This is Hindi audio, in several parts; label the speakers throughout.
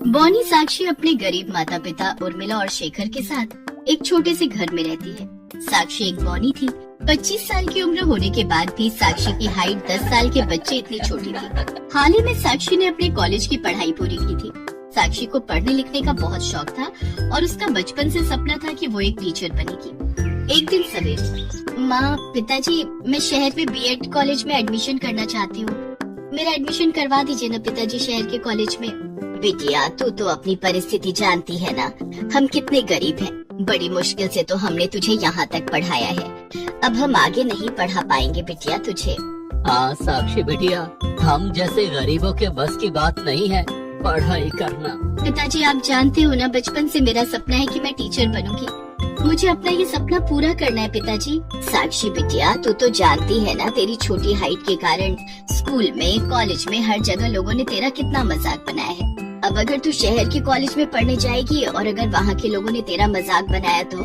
Speaker 1: बॉनी साक्षी अपने गरीब माता पिता उर्मिला और शेखर के साथ एक छोटे से घर में रहती है। साक्षी एक बॉनी थी। 25 साल की उम्र होने के बाद भी साक्षी की हाइट 10 साल के बच्चे इतनी छोटी थी। हाल ही में साक्षी ने अपने कॉलेज की पढ़ाई पूरी की थी। साक्षी को पढ़ने लिखने का बहुत शौक था और उसका बचपन से सपना था कि वो एक टीचर बनेगी। एक दिन सवेरे, माँ, पिताजी, मैं शहर में बीएड कॉलेज में एडमिशन करना चाहती हूँ। मेरा एडमिशन करवा दीजिए ना पिताजी शहर के कॉलेज में। बिटिया, तू तो अपनी परिस्थिति जानती है ना, हम कितने गरीब हैं। बड़ी मुश्किल से तो हमने तुझे यहाँ तक पढ़ाया है। अब हम आगे नहीं पढ़ा पाएंगे बिटिया तुझे।
Speaker 2: हाँ साक्षी बिटिया, हम जैसे गरीबों के बस की बात नहीं है पढ़ाई करना।
Speaker 1: पिताजी, आप जानते हो ना, बचपन से मेरा सपना है कि मैं टीचर बनूंगी। मुझे अपना ये सपना पूरा करना है पिताजी। साक्षी बिटिया, तू तो जानती है ना, तेरी छोटी हाइट के कारण स्कूल में, कॉलेज में, हर जगह लोगों ने तेरा कितना मजाक बनाया है। अब अगर तू शहर के कॉलेज में पढ़ने जाएगी और अगर वहाँ के लोगों ने तेरा मजाक बनाया तो?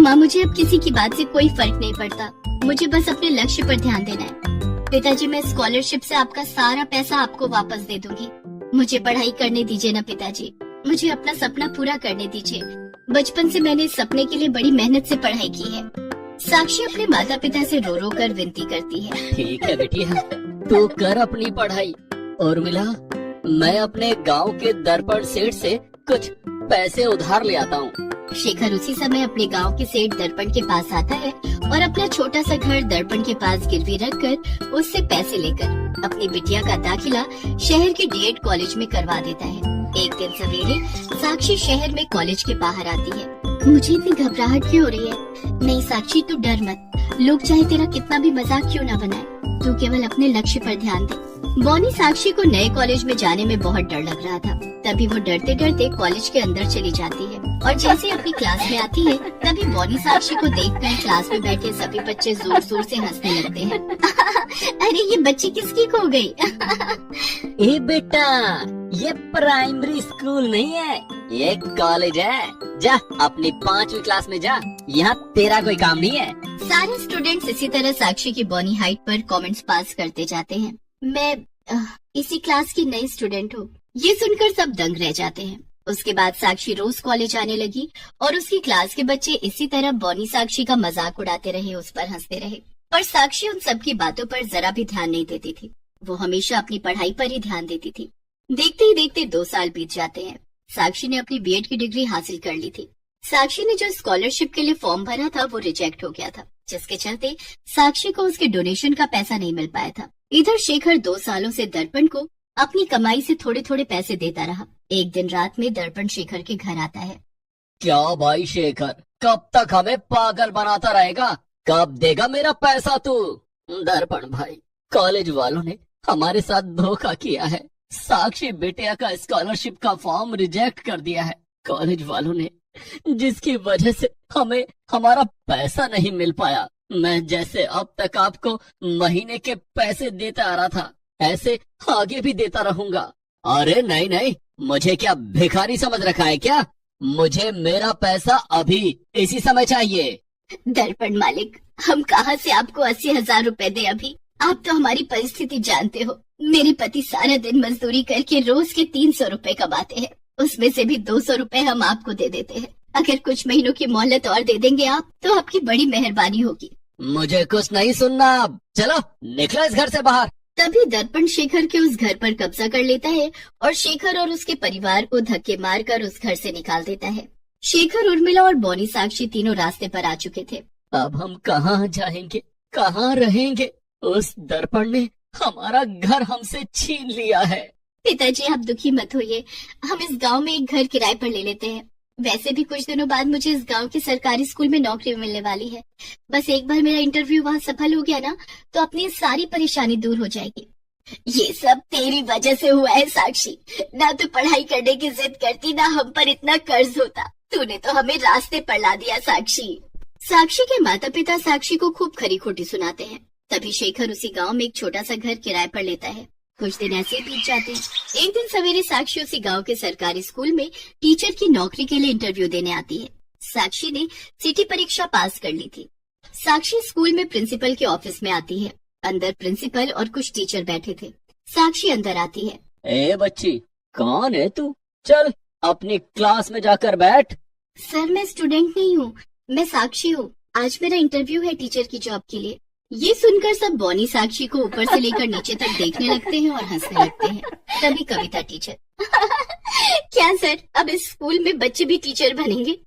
Speaker 1: माँ, मुझे अब किसी की बात से कोई फर्क नहीं पड़ता। मुझे बस अपने लक्ष्य पर ध्यान देना है। पिताजी, मैं स्कॉलरशिप से आपका सारा पैसा आपको वापस दे दूंगी। मुझे पढ़ाई करने दीजिए ना पिताजी। मुझे अपना सपना पूरा करने दीजिए। बचपन से मैंने इस सपने के लिए बड़ी मेहनत से पढ़ाई की है। साक्षी अपने माता पिता से रो रो कर विनती करती है।
Speaker 2: ठीक है बेटिया, तू कर अपनी पढ़ाई। उर्मिला, मैं अपने गांव के दर्पण सेठ से कुछ पैसे उधार ले आता हूँ।
Speaker 1: शेखर उसी समय अपने गांव के सेठ दर्पण के पास आता है और अपना छोटा सा घर दर्पण के पास गिरवी रखकर उससे पैसे लेकर अपनी बिटिया का दाखिला शहर के डीएड कॉलेज में करवा देता है। एक दिन सवेरे साक्षी शहर में कॉलेज के बाहर आती है। मुझे इतनी घबराहट क्यों हो रही है? नहीं साक्षी, तू डर मत। लोग चाहे तेरा कितना भी मजाक क्यों ना बनाए, तू केवल अपने लक्ष्य पर ध्यान दे। बॉनी साक्षी को नए कॉलेज में जाने में बहुत डर लग रहा था। तभी वो डरते डरते कॉलेज के अंदर चली जाती है और जैसे अपनी क्लास में आती है तभी बॉनी साक्षी को देखकर क्लास में बैठे सभी बच्चे जोर जोर से हंसने लगते हैं। अरे ये बच्ची किसकी खो गई?
Speaker 2: ए बेटा, ये प्राइमरी स्कूल नहीं है, ये कॉलेज है। जा अपनी 5वीं क्लास में जा, यहाँ तेरा कोई काम नहीं है।
Speaker 1: सारे स्टूडेंट्स इसी तरह साक्षी की बॉनी हाइट पर कमेंट्स पास करते जाते हैं। मैं इसी क्लास की नई स्टूडेंट हूँ। ये सुनकर सब दंग रह जाते हैं। उसके बाद साक्षी रोज कॉलेज आने लगी और उसकी क्लास के बच्चे इसी तरह बॉनी साक्षी का मजाक उड़ाते रहे, उस पर हंसते रहे। पर साक्षी उन सबकी बातों पर जरा भी ध्यान नहीं देती थी। वो हमेशा अपनी पढ़ाई पर ही ध्यान देती थी। देखते ही देखते 2 साल बीत जाते हैं। साक्षी ने अपनी बीएड की डिग्री हासिल कर ली थी। साक्षी ने जो स्कॉलरशिप के लिए फॉर्म भरा था वो रिजेक्ट हो गया था, जिसके चलते साक्षी को उसके डोनेशन का पैसा नहीं मिल पाया था। इधर शेखर 2 सालों से दर्पण को अपनी कमाई से थोड़े थोड़े पैसे देता रहा। एक दिन रात में दर्पण शेखर के घर आता है।
Speaker 2: क्या भाई शेखर, कब तक हमें पागल बनाता रहेगा? कब देगा मेरा पैसा तू? दर्पण भाई, कॉलेज वालों ने हमारे साथ धोखा किया है। साक्षी बिटिया का स्कॉलरशिप का फॉर्म रिजेक्ट कर दिया है कॉलेज वालों ने, जिसकी वजह से हमें हमारा पैसा नहीं मिल पाया। मैं जैसे अब तक आपको महीने के पैसे देता आ रहा था, ऐसे आगे भी देता रहूंगा। अरे नहीं नहीं, मुझे क्या भिखारी समझ रखा है क्या? मुझे मेरा पैसा अभी इसी समय चाहिए।
Speaker 1: दर्पण मालिक, हम कहाँ से आपको 80,000 रुपए दे अभी? आप तो हमारी परिस्थिति जानते हो। मेरे पति सारा दिन मजदूरी करके रोज के 300 रुपए कमाते हैं। उसमें से भी 200 रुपए हम आपको दे देते हैं। अगर कुछ महीनों की मोहलत और दे देंगे आप, तो आपकी बड़ी मेहरबानी होगी।
Speaker 2: मुझे कुछ नहीं सुनना, अब चलो निकलो इस घर से बाहर।
Speaker 1: तभी दर्पण शेखर के उस घर पर कब्जा कर लेता है और शेखर और उसके परिवार को धक्के मारकर उस घर से निकाल देता है। शेखर, उर्मिला और बॉनी साक्षी तीनों रास्ते पर आ चुके थे।
Speaker 2: अब हम कहाँ जाएंगे, कहाँ रहेंगे? उस दर्पण ने हमारा घर हमसे छीन लिया है।
Speaker 1: पिताजी, आप दुखी मत होइए। हम इस गांव में एक घर किराए पर ले लेते हैं। वैसे भी कुछ दिनों बाद मुझे इस गांव के सरकारी स्कूल में नौकरी मिलने वाली है। बस एक बार मेरा इंटरव्यू वहाँ सफल हो गया ना, तो अपनी सारी परेशानी दूर हो जाएगी। ये सब तेरी वजह से हुआ है साक्षी। ना तो पढ़ाई करने की जिद करती, ना हम पर इतना कर्ज होता। तूने तो हमें रास्ते पर ला दिया साक्षी। साक्षी के माता पिता साक्षी को खूब खरी खोटी सुनाते हैं। तभी शेखर उसी गाँव में एक छोटा सा घर किराए पर लेता है। कुछ दिन ऐसे बीत जाते हैं। एक दिन सवेरे साक्षी उसी गांव के सरकारी स्कूल में टीचर की नौकरी के लिए इंटरव्यू देने आती है। साक्षी ने सिटी परीक्षा पास कर ली थी। साक्षी स्कूल में प्रिंसिपल के ऑफिस में आती है। अंदर प्रिंसिपल और कुछ टीचर बैठे थे। साक्षी अंदर आती है।
Speaker 2: ए बच्ची, कौन है तू? चल अपनी क्लास में जाकर बैठ।
Speaker 1: सर मैं स्टूडेंट नहीं हूँ, मैं साक्षी हूँ। आज मेरा इंटरव्यू है टीचर की जॉब के लिए। ये सुनकर सब बॉनी साक्षी को ऊपर से लेकर नीचे तक देखने लगते हैं और हंसने लगते हैं। तभी कविता टीचर क्या सर, अब इस स्कूल में बच्चे भी टीचर बनेंगे?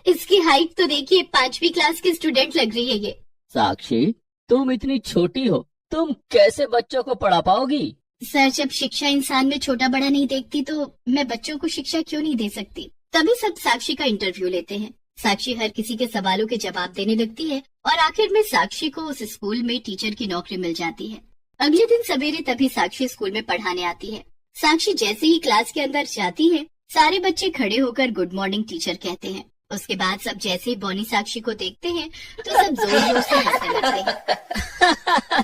Speaker 1: इसकी हाइट तो देखिए, 5वीं क्लास की स्टूडेंट लग रही है ये।
Speaker 2: साक्षी, तुम इतनी छोटी हो, तुम कैसे बच्चों को पढ़ा पाओगी?
Speaker 1: सर जब शिक्षा इंसान में छोटा बड़ा नहीं देखती तो मैं बच्चों को शिक्षा क्यों नहीं दे सकती? तभी सब साक्षी का इंटरव्यू लेते हैं। साक्षी हर किसी के सवालों के जवाब देने लगती है और आखिर में साक्षी को उस स्कूल में टीचर की नौकरी मिल जाती है। अगले दिन सवेरे तभी साक्षी स्कूल में पढ़ाने आती है। साक्षी जैसे ही क्लास के अंदर जाती है, सारे बच्चे खड़े होकर गुड मॉर्निंग टीचर कहते हैं। उसके बाद सब जैसे ही बॉनी साक्षी को देखते हैं तो सब जोर जोर से हंसने लगते हैं।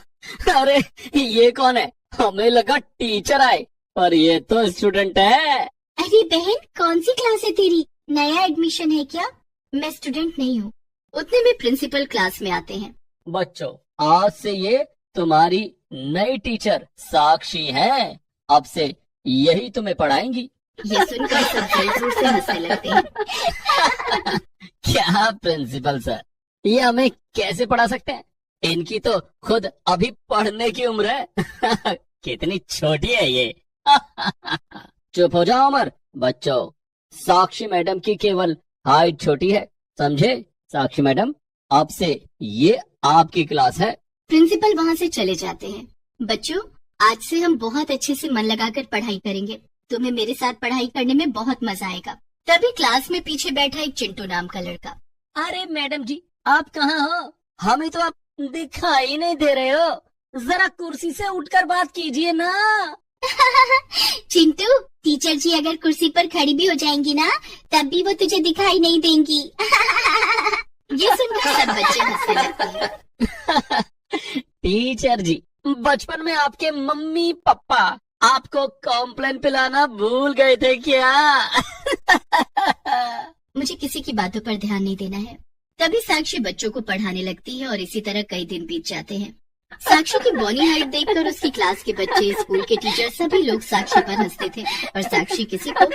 Speaker 2: अरे ये कौन है? हमें लगा टीचर आए, पर ये तो स्टूडेंट है।
Speaker 1: अरे बहन, कौन सी क्लास है तेरी? नया एडमिशन है क्या? मैं स्टूडेंट नहीं हूँ। उतने में प्रिंसिपल क्लास में आते हैं।
Speaker 2: बच्चों, आज से ये तुम्हारी नई टीचर साक्षी है। अब से यही तुम्हें पढ़ाएंगी।
Speaker 1: ये सुनकर सब जोर जोर से हंसने लगते हैं।
Speaker 2: क्या प्रिंसिपल सर, ये हमें कैसे पढ़ा सकते हैं? इनकी तो खुद अभी पढ़ने की उम्र है। कितनी छोटी है ये। चुप हो जाओ अमर। बच्चों, साक्षी मैडम की केवल हाइट छोटी है, समझे? साक्षी मैडम, अब से ये आपकी क्लास है।
Speaker 1: प्रिंसिपल वहाँ से चले जाते हैं। बच्चों, आज से हम बहुत अच्छे से मन लगाकर पढ़ाई करेंगे। तुम्हें मेरे साथ पढ़ाई करने में बहुत मजा आएगा। तभी क्लास में पीछे बैठा एक चिंटू नाम का लड़का।
Speaker 2: अरे मैडम जी, आप कहाँ हो? हमें तो आप दिखाई नहीं दे रहे हो। जरा कुर्सी से उठकर बात कीजिए ना।
Speaker 1: चिंटू, टीचर जी अगर कुर्सी पर खड़ी भी हो जाएंगी ना, तब भी वो तुझे दिखाई नहीं देंगी। ये सुनकर सब बच्चे हंसने लगते हैं।
Speaker 2: टीचर जी, बचपन में आपके मम्मी पापा आपको कॉम्प्लेन पिलाना भूल गए थे क्या?
Speaker 1: मुझे किसी की बातों पर ध्यान नहीं देना है। तभी साक्षी बच्चों को पढ़ाने लगती है और इसी तरह कई दिन बीत जाते हैं। साक्षी की बॉनी हाइट देखकर उसकी क्लास के बच्चे, स्कूल के टीचर, सभी लोग साक्षी पर हंसते थे और साक्षी किसी को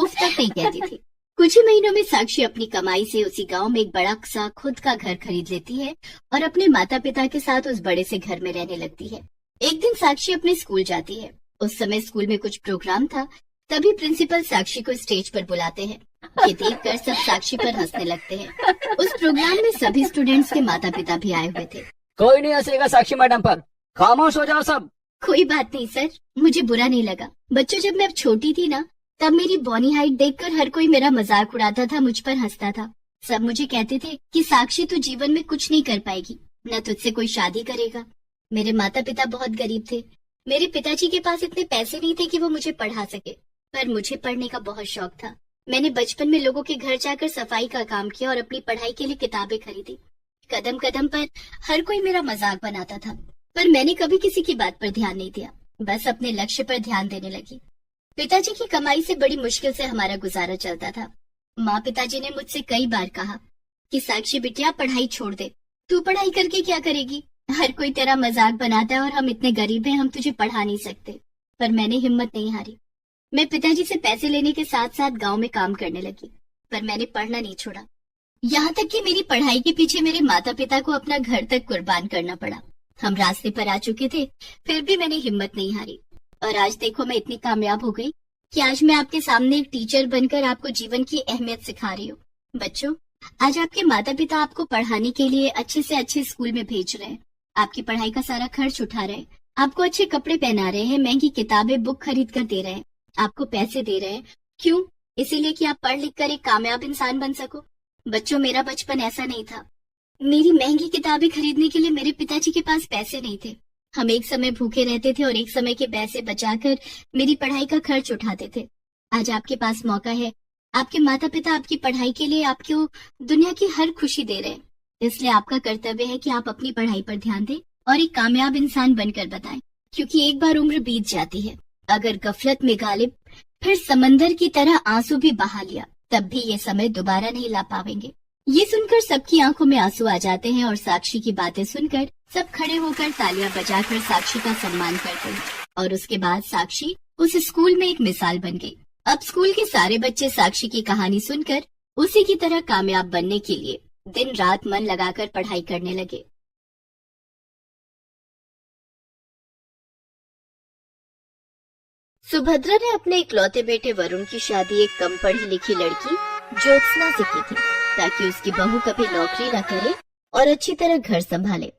Speaker 1: उफ तक नहीं कहती थी। कुछ ही महीनों में साक्षी अपनी कमाई से उसी गांव में एक बड़ा सा खुद का घर खरीद लेती है और अपने माता पिता के साथ उस बड़े से घर में रहने लगती है। एक दिन साक्षी अपने स्कूल जाती है। उस समय स्कूल में कुछ प्रोग्राम था। तभी प्रिंसिपल साक्षी को स्टेज पर बुलाते हैं। ये देखकर सब साक्षी पर हंसने लगते हैं। उस प्रोग्राम में सभी स्टूडेंट्स के माता पिता भी आए हुए थे।
Speaker 2: कोई नहीं हंसेगा साक्षी मैडम पर, खामोश हो जाओ सब।
Speaker 1: कोई बात नहीं सर, मुझे बुरा नहीं लगा। बच्चों, जब मैं अब छोटी थी ना, तब मेरी बॉनी हाइट देखकर हर कोई मेरा मजाक उड़ाता था, मुझ पर हंसता था। सब मुझे कहते थे कि साक्षी तू जीवन में कुछ नहीं कर पाएगी, न तुझसे कोई शादी करेगा। मेरे माता पिता बहुत गरीब थे। मेरे पिताजी के पास इतने पैसे नहीं थे कि वो मुझे पढ़ा सके, पर मुझे पढ़ने का बहुत शौक था। मैंने बचपन में लोगों के घर जाकर सफाई का काम किया और अपनी पढ़ाई के लिए किताबें खरीदी। कदम कदम पर हर कोई मेरा मजाक बनाता था, पर मैंने कभी किसी की बात पर ध्यान नहीं दिया। बस अपने लक्ष्य पर ध्यान देने लगी। पिताजी की कमाई से बड़ी मुश्किल से हमारा गुजारा चलता था। माँ पिताजी ने मुझसे कई बार कहा कि साक्षी बिटिया पढ़ाई छोड़ दे, तू पढ़ाई करके क्या करेगी? हर कोई तेरा मजाक बनाता है और हम इतने गरीब हैं, हम तुझे पढ़ा नहीं सकते। पर मैंने हिम्मत नहीं हारी। मैं पिताजी से पैसे लेने के साथ साथ गांव में काम करने लगी, पर मैंने पढ़ना नहीं छोड़ा। यहाँ तक कि मेरी पढ़ाई के पीछे मेरे माता पिता को अपना घर तक कुर्बान करना पड़ा। हम रास्ते पर आ चुके थे, फिर भी मैंने हिम्मत नहीं हारी। और आज देखो, मैं इतनी कामयाब हो गई कि आज मैं आपके सामने एक टीचर बनकर आपको जीवन की अहमियत सिखा रही हूँ। बच्चों, आज आपके माता पिता आपको पढ़ाने के लिए अच्छे से अच्छे स्कूल में भेज रहे हैं, आपकी पढ़ाई का सारा खर्च उठा रहे हैं, आपको अच्छे कपड़े पहना रहे हैं, महंगी किताबें बुक खरीद कर दे रहे हैं, आपको पैसे दे रहे हैं। क्यों? इसीलिए कि आप पढ़ लिख कर एक कामयाब इंसान बन सको। बच्चों, मेरा बचपन ऐसा नहीं था। मेरी महंगी किताबें खरीदने के लिए मेरे पिताजी के पास पैसे नहीं थे। हम एक समय भूखे रहते थे और एक समय के पैसे बचाकर मेरी पढ़ाई का खर्च उठाते थे। आज आपके पास मौका है। आपके माता पिता आपकी पढ़ाई के लिए आपको दुनिया की हर खुशी दे रहे हैं, इसलिए आपका कर्तव्य है कि आप अपनी पढ़ाई पर ध्यान दें और एक कामयाब इंसान बनकर बताएं, क्योंकि एक बार उम्र बीत जाती है। अगर गफलत में गालिब फिर समंदर की तरह आंसू भी बहा लिया, तब भी ये समय दोबारा नहीं ला पाएंगे। ये सुनकर सबकी आंखों में आंसू आ जाते हैं और साक्षी की बातें सुनकर सब खड़े होकर तालियां बजाकर साक्षी का सम्मान करते हैं। और उसके बाद साक्षी उस स्कूल में एक मिसाल बन गई। अब स्कूल के सारे बच्चे साक्षी की कहानी सुनकर उसी की तरह कामयाब बनने के लिए दिन रात मन लगाकर पढ़ाई करने लगे। सुभद्रा ने अपने इकलौते बेटे वरुण की शादी एक कम पढ़ी लिखी लड़की ज्योत्सना से की थी, ताकि उसकी बहू कभी नौकरी न करे और अच्छी तरह घर संभाले।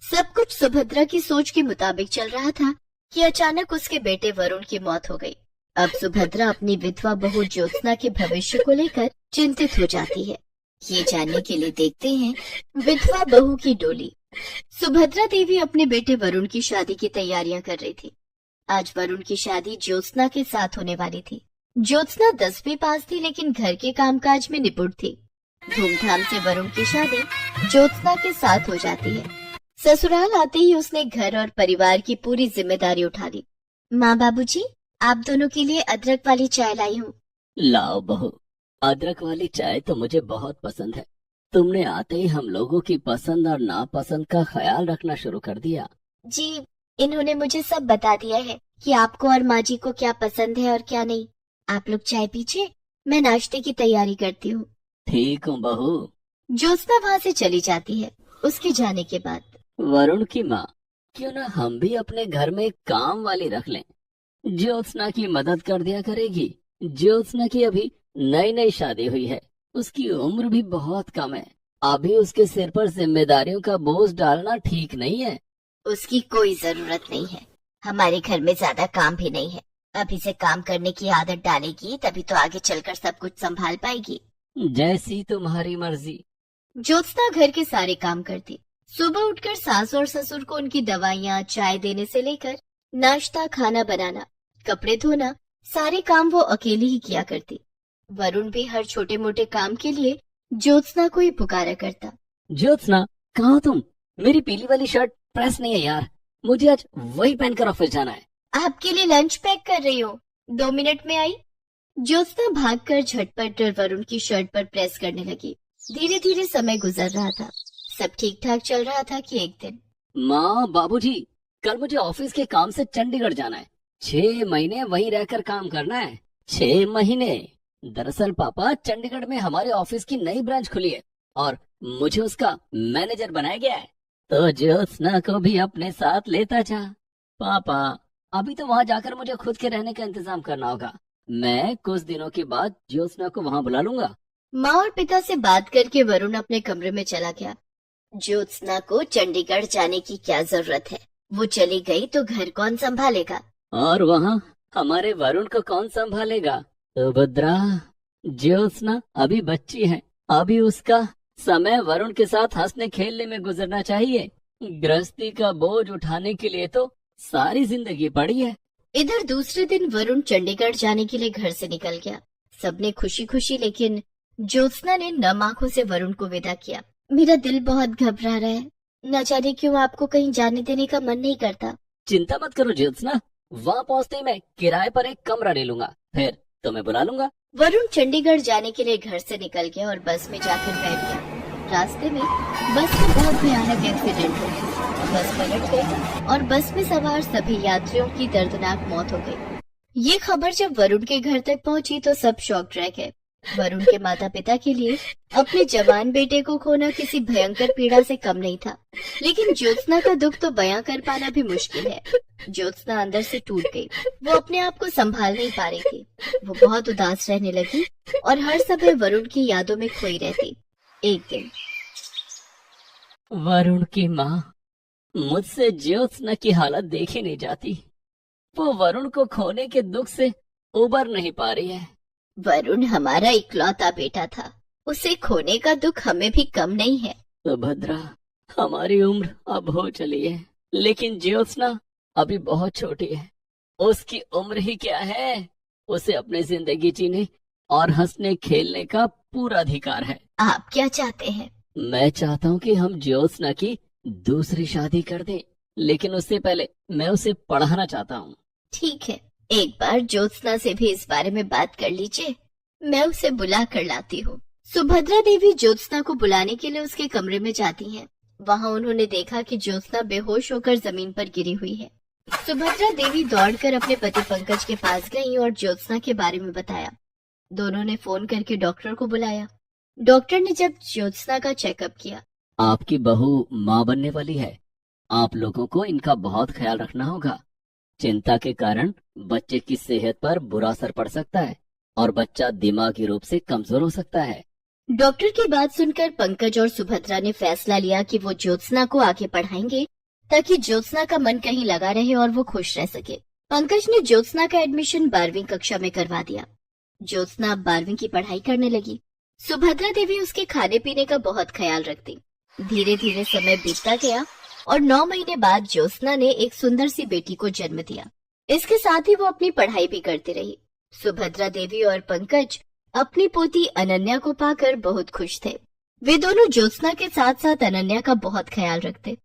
Speaker 1: सब कुछ सुभद्रा की सोच के मुताबिक चल रहा था कि अचानक उसके बेटे वरुण की मौत हो गई। अब सुभद्रा अपनी विधवा बहू ज्योत्सना के भविष्य को लेकर चिंतित हो जाती है। ये जानने के लिए देखते हैं विधवा बहू की डोली। सुभद्रा देवी अपने बेटे वरुण की शादी की तैयारियां कर रही थी। आज वरुण की शादी ज्योत्सना के साथ होने वाली थी। ज्योत्सना 10वीं पास थी, लेकिन घर के कामकाज में निपुण थी। धूमधाम से वरुण की शादी ज्योत्सना के साथ हो जाती है। ससुराल आते ही उसने घर और परिवार की पूरी जिम्मेदारी उठा ली। माँ बाबूजी, आप दोनों के लिए अदरक वाली चाय लाई हूँ।
Speaker 2: लाओ बहू, अदरक वाली चाय तो मुझे बहुत पसंद है। तुमने आते ही हम लोगों की पसंद और नापसंद का ख्याल रखना शुरू कर दिया।
Speaker 1: जी, इन्होंने मुझे सब बता दिया है कि आपको और माँ जी को क्या पसंद है और क्या नहीं। आप लोग चाय पीजिए, मैं नाश्ते की तैयारी करती हूँ।
Speaker 2: ठीक हूँ बहू।
Speaker 1: ज्योत्सना वहाँ से चली जाती है। उसके जाने के बाद
Speaker 2: वरुण की माँ, क्यों ना हम भी अपने घर में एक काम वाली रख लें। ज्योत्सना की मदद कर दिया करेगी। ज्योत्सना की अभी नई नई शादी हुई है, उसकी उम्र भी बहुत कम है। अभी उसके सिर पर जिम्मेदारियों का बोझ डालना ठीक नहीं है।
Speaker 1: उसकी कोई जरूरत नहीं है। हमारे घर में ज्यादा काम भी नहीं है। अभी से काम करने की आदत डालेगी तभी तो आगे चलकर सब कुछ संभाल पाएगी।
Speaker 2: जैसी तुम्हारी मर्जी।
Speaker 1: ज्योत्सना घर के सारे काम करती। सुबह उठकर सास और ससुर को उनकी दवाइयाँ, चाय देने से लेकर नाश्ता, खाना बनाना, कपड़े धोना, सारे काम वो अकेली ही किया करती। वरुण भी हर छोटे मोटे काम के लिए ज्योत्सना को ही पुकारा करता।
Speaker 2: ज्योत्सना, कहाँ हो तुम? मेरी पीली वाली शर्ट प्रेस नहीं है यार, मुझे आज वही पहनकर ऑफिस जाना है।
Speaker 1: आपके लिए लंच पैक कर रही हूँ, 2 मिनट में आई। ज्योत्सना भागकर झटपट वरुण की शर्ट पर प्रेस करने लगी। धीरे धीरे समय गुजर रहा था। सब ठीक ठाक चल रहा था कि एक दिन,
Speaker 2: माँ, बाबूजी, कल मुझे ऑफिस के काम से चंडीगढ़ जाना है। 6 महीने वहीं रहकर काम करना है। 6 महीने। दरअसल पापा, चंडीगढ़ में हमारे ऑफिस की नई ब्रांच खुली है और मुझे उसका मैनेजर बनाया गया है। तो ज्योत्सना को भी अपने साथ लेता जा। पापा, अभी तो वहाँ जाकर मुझे खुद के रहने का इंतजाम करना होगा। मैं कुछ दिनों के बाद ज्योत्सना को वहाँ बुला लूंगा।
Speaker 1: माँ और पिता से बात करके वरुण अपने कमरे में चला गया। ज्योत्सना को चंडीगढ़ जाने की क्या जरूरत है? वो चली गई तो घर कौन संभालेगा?
Speaker 2: और वहाँ हमारे वरुण को कौन संभालेगा? सुभद्रा, ज्योत्सना अभी बच्ची है। अभी उसका समय वरुण के साथ हंसने खेलने में गुजरना चाहिए। गृहस्थी का बोझ उठाने के लिए तो सारी जिंदगी पड़ी है।
Speaker 1: इधर दूसरे दिन वरुण चंडीगढ़ जाने के लिए घर से निकल गया। सबने खुशी खुशी, लेकिन ज्योत्सना ने नम आंखों से वरुण को विदा किया। मेरा दिल बहुत घबरा रहा है, न जाने क्यों आपको कहीं जाने देने का मन नहीं करता।
Speaker 2: चिंता मत करो ज्योत्सना, वहाँ पहुँचते ही मैं किराए पर एक कमरा ले लूंगा, फिर तुम्हें बुला लूंगा।
Speaker 1: वरुण चंडीगढ़ जाने के लिए घर से निकल गया और बस में जाकर बैठ गया। रास्ते में बस में बहुत भयानक एक्सीडेंट हो गया। बस पलट गई और बस में सवार सभी यात्रियों की दर्दनाक मौत हो गई। ये खबर जब वरुण के घर तक पहुंची तो सब शॉक्ड रह गए। वरुण के माता पिता के लिए अपने जवान बेटे को खोना किसी भयंकर पीड़ा से कम नहीं था, लेकिन ज्योत्सना का दुख तो बयां कर पाना भी मुश्किल है। ज्योत्सना अंदर से टूट गई। वो अपने आप को संभाल नहीं पा रही थी। वो बहुत उदास रहने लगी और हर समय वरुण की यादों में खोई रहती। एक दिन
Speaker 2: वरुण की माँ, मुझसे ज्योत्सना की हालत देखी नहीं जाती। वो वरुण को खोने के दुख से उबर नहीं पा रही है।
Speaker 1: वरुण हमारा इकलौता बेटा था, उसे खोने का दुख हमें भी कम नहीं है।
Speaker 2: सुभद्रा, हमारी उम्र अब हो चली है, लेकिन ज्योत्सना अभी बहुत छोटी है। उसकी उम्र ही क्या है? उसे अपनी जिंदगी जीने और हंसने खेलने का पूरा अधिकार है।
Speaker 1: आप क्या चाहते हैं?
Speaker 2: मैं चाहता हूँ कि हम ज्योत्सना की दूसरी शादी कर दें, लेकिन उससे पहले मैं उसे पढ़ाना चाहता हूँ।
Speaker 1: ठीक है, एक बार ज्योत्सना से भी इस बारे में बात कर लीजिए। मैं उसे बुला कर लाती हूँ। सुभद्रा देवी ज्योत्सना को बुलाने के लिए उसके कमरे में जाती हैं। वहाँ उन्होंने देखा कि ज्योत्सना बेहोश होकर जमीन पर गिरी हुई है। सुभद्रा देवी दौड़कर अपने पति पंकज के पास गई और ज्योत्सना के बारे में बताया। दोनों ने फोन करके डॉक्टर को बुलाया। डॉक्टर ने जब ज्योत्सना का चेकअप किया,
Speaker 2: आपकी बहू माँ बनने वाली है। आप लोगों को इनका बहुत ख्याल रखना होगा। चिंता के कारण बच्चे की सेहत पर बुरा असर पड़ सकता है और बच्चा दिमागी रूप से कमजोर हो सकता है।
Speaker 1: डॉक्टर की बात सुनकर पंकज और सुभद्रा ने फैसला लिया कि वो ज्योत्सना को आगे पढ़ाएंगे ताकि ज्योत्सना का मन कहीं लगा रहे और वो खुश रह सके। पंकज ने ज्योत्सना का एडमिशन 12वीं कक्षा में करवा दिया। ज्योत्सना अब 12वीं की पढ़ाई करने लगी। सुभद्रा देवी उसके खाने पीने का बहुत ख्याल रखती। धीरे धीरे समय बीतता गया और 9 महीने बाद ज्योत्सना ने एक सुंदर सी बेटी को जन्म दिया। इसके साथ ही वो अपनी पढ़ाई भी करती रही। सुभद्रा देवी और पंकज अपनी पोती अनन्या को पाकर बहुत खुश थे। वे दोनों ज्योत्सना के साथ साथ अनन्या का बहुत ख्याल रखते।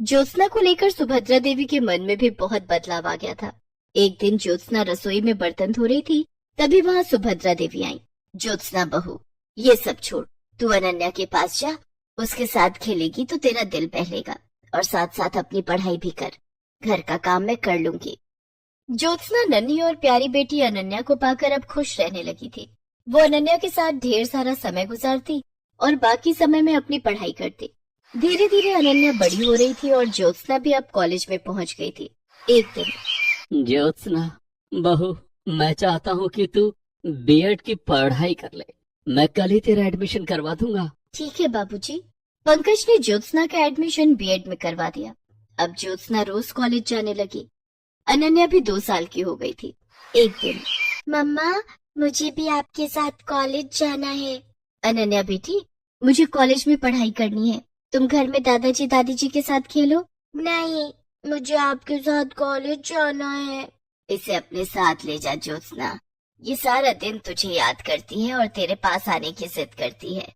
Speaker 1: ज्योत्सना को लेकर सुभद्रा देवी के मन में भी बहुत बदलाव आ गया था। एक दिन ज्योत्सना रसोई में बर्तन धो रही थी, तभी वहाँ सुभद्रा देवी आई। ज्योत्सना बहू, ये सब छोड़, तू अनन्या के पास जा, उसके साथ खेलेगी तो तेरा दिल बहलेगा और साथ साथ अपनी पढ़ाई भी कर। घर का काम मैं कर लूंगी। ज्योत्सना नन्ही और प्यारी बेटी अनन्या को पाकर अब खुश रहने लगी थी। वो अनन्या के साथ ढेर सारा समय गुजारती और बाकी समय में अपनी पढ़ाई करती। धीरे धीरे अनन्या बड़ी हो रही थी और ज्योत्सना भी अब कॉलेज में पहुंच गई थी। एक दिन,
Speaker 2: ज्योत्सना बहू, मैं चाहता हूँ कि तू बीएड की पढ़ाई कर ले। मैं कल ही तेरा एडमिशन करवा दूंगा।
Speaker 1: ठीक है बाबूजी। पंकज ने ज्योत्सना का एडमिशन बीएड में करवा दिया। अब ज्योत्सना रोज कॉलेज जाने लगी। अनन्या भी 2 साल की हो गई थी। एक दिन, मम्मा, मुझे भी आपके साथ कॉलेज जाना है। अनन्या बेटी, मुझे कॉलेज में पढ़ाई करनी है, तुम घर में दादाजी दादी जी के साथ खेलो। नहीं, मुझे आपके साथ कॉलेज जाना है। इसे अपने साथ ले जा ज्योत्सना, ये सारा दिन तुझे याद करती है और तेरे पास आने की जिद करती है।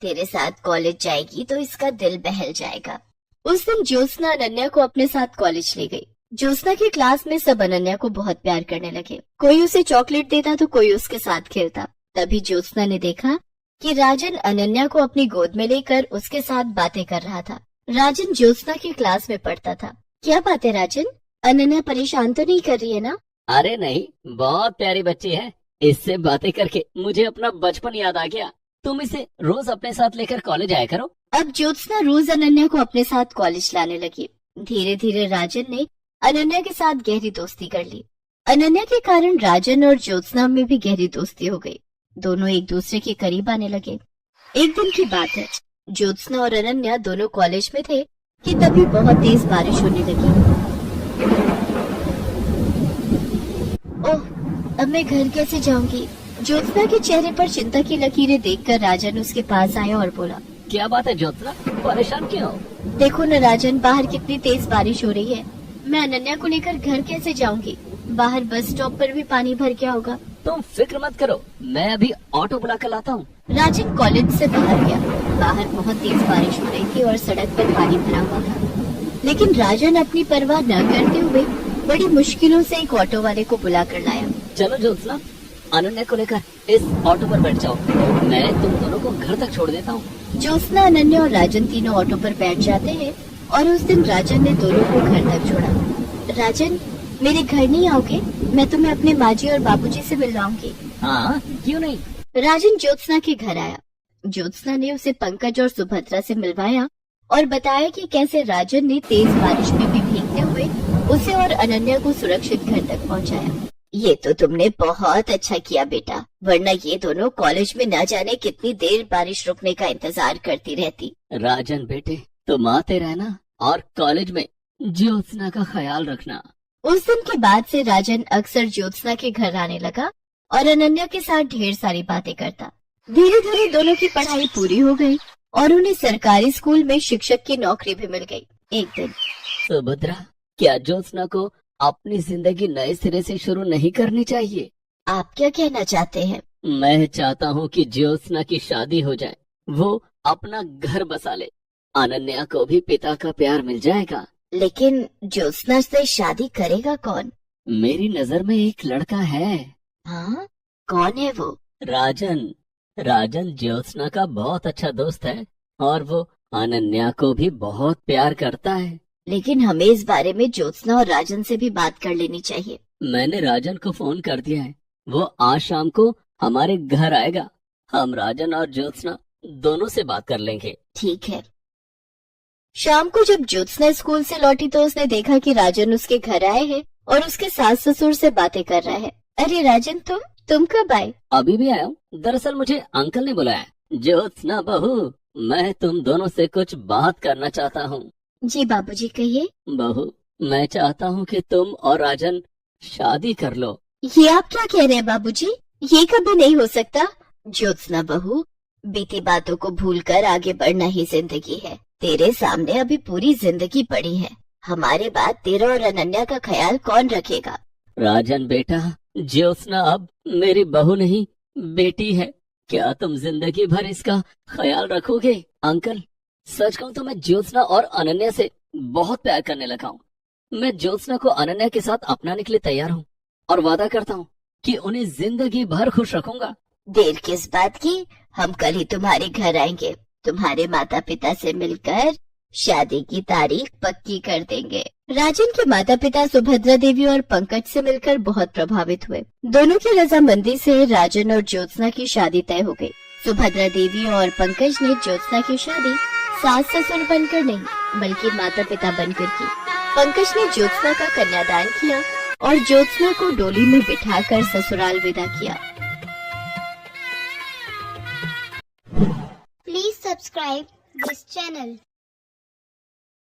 Speaker 1: तेरे साथ कॉलेज जाएगी तो इसका दिल बहल जाएगा। उस दिन ज्योत्सना अनन्या को अपने साथ कॉलेज ले गई। ज्योत्सना की क्लास में सब अनन्या को बहुत प्यार करने लगे। कोई उसे चॉकलेट देता तो कोई उसके साथ खेलता। तभी ज्योत्सना ने देखा कि राजन अनन्या को अपनी गोद में लेकर उसके साथ बातें कर रहा था। राजन ज्योत्सना की क्लास में पढ़ता था। क्या बात है राजन, अनन्या परेशान तो नहीं कर रही है ना?
Speaker 2: अरे नहीं, बहुत प्यारी बच्ची है। इससे बातें करके मुझे अपना बचपन याद आ गया। तुम इसे रोज अपने साथ लेकर कॉलेज आया करो।
Speaker 1: अब ज्योत्सना रोज अनन्या को अपने साथ कॉलेज लाने लगी। धीरे धीरे राजन ने अनन्या के साथ गहरी दोस्ती कर ली। अनन्या के कारण राजन और ज्योत्सना में भी गहरी दोस्ती हो गई। दोनों एक दूसरे के करीब आने लगे। एक दिन की बात है, ज्योत्सना और अनन्या दोनों कॉलेज में थे कि तभी बहुत तेज बारिश होने लगी। ओह, अब मैं घर कैसे जाऊंगी? ज्योत्सना के चेहरे पर चिंता की लकीरें देखकर राजन उसके पास आया और बोला,
Speaker 2: क्या बात है ज्योत्सना, परेशान क्यों हो?
Speaker 1: देखो न राजन, बाहर कितनी तेज बारिश हो रही है। मैं अनन्या को लेकर घर कैसे जाऊंगी? बाहर बस स्टॉप पर भी पानी भर गया होगा।
Speaker 2: तुम फिक्र मत करो, मैं अभी ऑटो बुला कर लाता हूँ।
Speaker 1: राजन कॉलेज से बाहर गया। बाहर बहुत तेज बारिश हो रही थी और सड़क पर पानी भरा हुआ था, लेकिन राजन अपनी परवाह न करते हुए बड़ी मुश्किलों से एक ऑटो वाले को बुला कर लाया।
Speaker 2: चलो ज्योत्सना, अनन्या को लेकर इस ऑटो पर बैठ जाओ, मैं तुम दोनों को घर तक छोड़ देता हूँ।
Speaker 1: ज्योत्सना, अनन्या और राजन तीनों ऑटो पर बैठ जाते हैं और उस दिन राजन ने दोनों को घर तक छोड़ा। राजन, मेरे घर नहीं आओगे? मैं तुम्हें अपने माँ जी और बाबूजी से मिलवाऊंगी।
Speaker 2: हाँ, क्यों नहीं।
Speaker 1: राजन ज्योत्सना के घर आया। ज्योत्सना ने उसे पंकज और सुभद्रा से मिलवाया और बताया कि कैसे राजन ने तेज बारिश में भी भीगते हुए उसे और अनन्या को सुरक्षित घर तक पहुंचाया। ये तो तुमने बहुत अच्छा किया बेटा, वरना ये दोनों कॉलेज में न जाने कितनी देर बारिश रुकने का इंतजार करती रहती।
Speaker 2: राजन बेटे, तुम आते रहना और कॉलेज में ज्योत्सना का ख्याल रखना।
Speaker 1: उस दिन के बाद से राजन अक्सर ज्योत्सना के घर आने लगा और अनन्या के साथ ढेर सारी बातें करता। धीरे धीरे दोनों की पढ़ाई पूरी हो गई और उन्हें सरकारी स्कूल में शिक्षक की नौकरी भी मिल गई। एक दिन,
Speaker 2: सुभद्रा, क्या ज्योत्सना को अपनी जिंदगी नए सिरे से शुरू नहीं करनी चाहिए?
Speaker 1: आप क्या कहना चाहते हैं?
Speaker 2: मैं चाहता हूँ कि ज्योत्सना की शादी हो जाए, वो अपना घर बसा ले, अनन्या को भी पिता का प्यार मिल जाएगा।
Speaker 1: लेकिन ज्योत्सना से शादी करेगा कौन?
Speaker 2: मेरी नजर में एक लड़का है।
Speaker 1: हाँ, कौन है वो?
Speaker 2: राजन। राजन ज्योत्सना का बहुत अच्छा दोस्त है और वो अनन्या को भी बहुत प्यार करता है।
Speaker 1: लेकिन हमें इस बारे में ज्योत्सना और राजन से भी बात कर लेनी चाहिए।
Speaker 2: मैंने राजन को फोन कर दिया है, वो आज शाम को हमारे घर आएगा। हम राजन और ज्योत्सना दोनों से बात कर लेंगे।
Speaker 1: ठीक है। शाम को जब ज्योत्सना स्कूल से लौटी तो उसने देखा कि राजन उसके घर आए हैं और उसके सास ससुर से बातें कर रहा है। अरे राजन, तुम कब आए?
Speaker 2: अभी भी आया हूँ। दरअसल मुझे अंकल ने बुलाया। ज्योत्सना बहू, मैं तुम दोनों से कुछ बात करना चाहता हूँ।
Speaker 1: जी बाबूजी, कहिए।
Speaker 2: बहू, मैं चाहता हूँ कि तुम और राजन शादी कर लो।
Speaker 1: ये आप क्या कह रहे हैं बाबूजी? ये कभी नहीं हो सकता। ज्योत्सना बहू, बीती बातों को भूलकर आगे बढ़ना ही जिंदगी है। तेरे सामने अभी पूरी जिंदगी पड़ी है। हमारे बाद तेरा और अनन्या का ख्याल कौन रखेगा?
Speaker 2: राजन बेटा, ज्योत्सना अब मेरी बहू नहीं, बेटी है। क्या तुम जिंदगी भर इसका ख्याल रखोगे? अंकल, सच कहूँ तो मैं ज्योत्सना और अनन्या से बहुत प्यार करने लगा हूँ। मैं ज्योत्सना को अनन्या के साथ अपनाने के लिए तैयार हूँ और वादा करता हूँ कि उन्हें जिंदगी भर खुश रखूंगा।
Speaker 1: देर किस बात की? हम कल ही तुम्हारे घर आएंगे। तुम्हारे माता पिता से मिलकर शादी की तारीख पक्की कर देंगे। राजन के माता पिता सुभद्रा देवी और पंकज से मिलकर बहुत प्रभावित हुए। दोनों की रजामंदी से राजन और ज्योत्सना की शादी तय हो गई। सुभद्रा देवी और पंकज ने ज्योत्सना की शादी सास ससुर बनकर नहीं बल्कि माता पिता बनकर की। पंकज ने ज्योत्सना का कन्यादान किया और ज्योत्सना को डोली में बिठाकर ससुराल विदा किया।
Speaker 3: Please subscribe this channel.